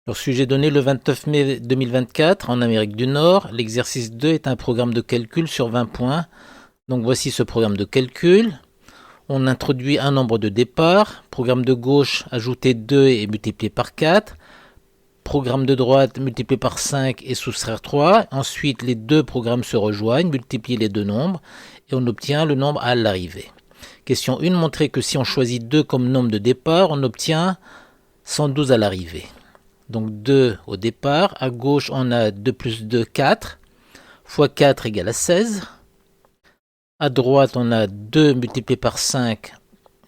Alors, sujet donné le 29 mai 2024 en Amérique du Nord. L'exercice 2 est un programme de calcul sur 20 points. Donc voici ce programme de calcul. On introduit un nombre de départ. Programme de gauche, ajouter 2 et multiplier par 4. Programme de droite, multiplier par 5 et soustraire 3. Ensuite, les deux programmes se rejoignent, multiplier les deux nombres et on obtient le nombre à l'arrivée. Question 1, montrer que si on choisit 2 comme nombre de départ, on obtient 112 à l'arrivée. Donc 2 au départ. À gauche, on a 2 plus 2, 4. Fois 4 égale à 16. À droite, on a 2 multiplié par 5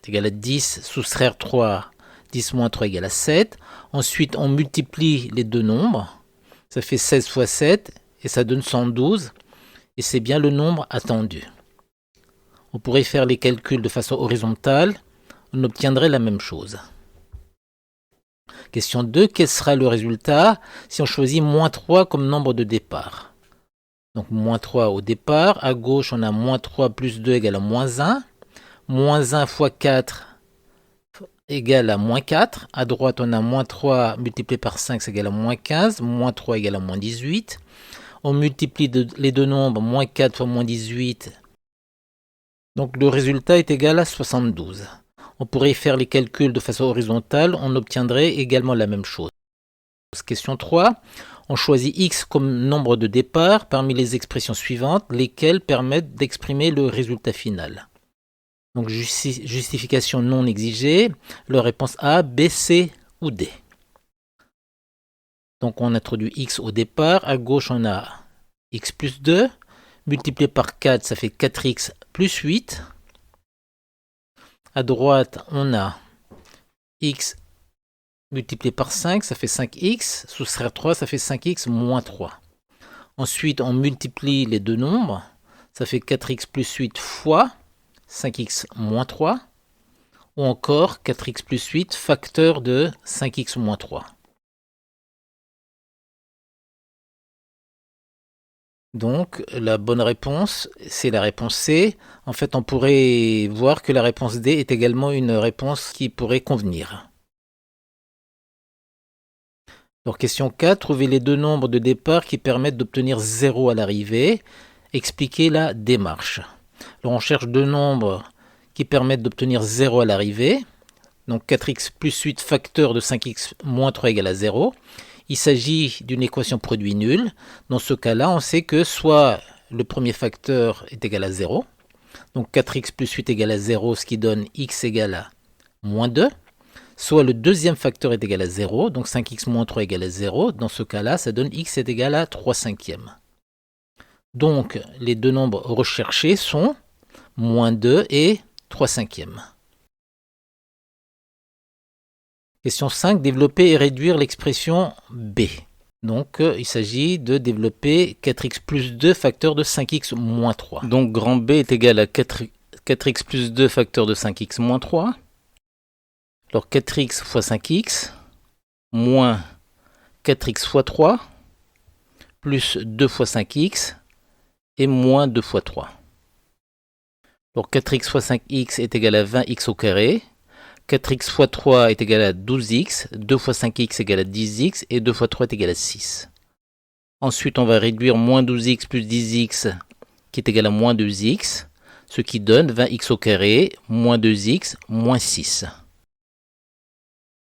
égale à 10. Soustraire 3, 10 moins 3 égale à 7. Ensuite, on multiplie les deux nombres. Ça fait 16 fois 7 et ça donne 112. Et c'est bien le nombre attendu. On pourrait faire les calculs de façon horizontale. On obtiendrait la même chose. Question 2, quel sera le résultat si on choisit moins 3 comme nombre de départ? Donc moins 3 au départ. À gauche, on a moins 3 plus 2 égale à moins 1. Moins 1 fois 4 égale à moins 4. À droite, on a moins 3 multiplié par 5, c'est égal à moins 15. Moins 3 égale à moins 18. On multiplie les deux nombres, moins 4 fois moins 18. Donc le résultat est égal à 72. On pourrait faire les calculs de façon horizontale, on obtiendrait également la même chose. Question 3. On choisit x comme nombre de départ parmi les expressions suivantes, lesquelles permettent d'exprimer le résultat final. Donc justification non exigée, la réponse A, B, C ou D. Donc on introduit x au départ, à gauche on a x plus 2, multiplié par 4 ça fait 4x plus 8. À droite, on a x multiplié par 5, ça fait 5x. Soustraire 3, ça fait 5x moins 3. Ensuite, on multiplie les deux nombres. Ça fait 4x plus 8 fois 5x moins 3. Ou encore 4x plus 8 facteur de 5x moins 3. Donc, la bonne réponse, c'est la réponse C. En fait, on pourrait voir que la réponse D est également une réponse qui pourrait convenir. Alors, question 4, trouvez les deux nombres de départ qui permettent d'obtenir 0 à l'arrivée. Expliquez la démarche. Alors, on cherche deux nombres qui permettent d'obtenir 0 à l'arrivée. Donc, 4x plus 8 facteur de 5x moins 3 égale à 0. Il s'agit d'une équation produit nul. Dans ce cas-là, on sait que soit le premier facteur est égal à 0, donc 4x plus 8 égale à 0, ce qui donne x égale à moins 2, soit le deuxième facteur est égal à 0, donc 5x moins 3 égale à 0. Dans ce cas-là, ça donne x est égal à 3 cinquièmes. Donc, les deux nombres recherchés sont moins 2 et 3 cinquièmes. Question 5, développer et réduire l'expression B. Donc, il s'agit de développer 4x plus 2 facteur de 5x moins 3. Donc, grand B est égal à 4x plus 2 facteur de 5x moins 3. Alors, 4x fois 5x moins 4x fois 3 plus 2 fois 5x et moins 2 fois 3. Alors, 4x fois 5x est égal à 20x au carré. 4x fois 3 est égal à 12x, 2 fois 5x est égal à 10x et 2 fois 3 est égal à 6. Ensuite, on va réduire moins 12x plus 10x qui est égal à moins 2x, ce qui donne 20x au carré, moins 2x, moins 6.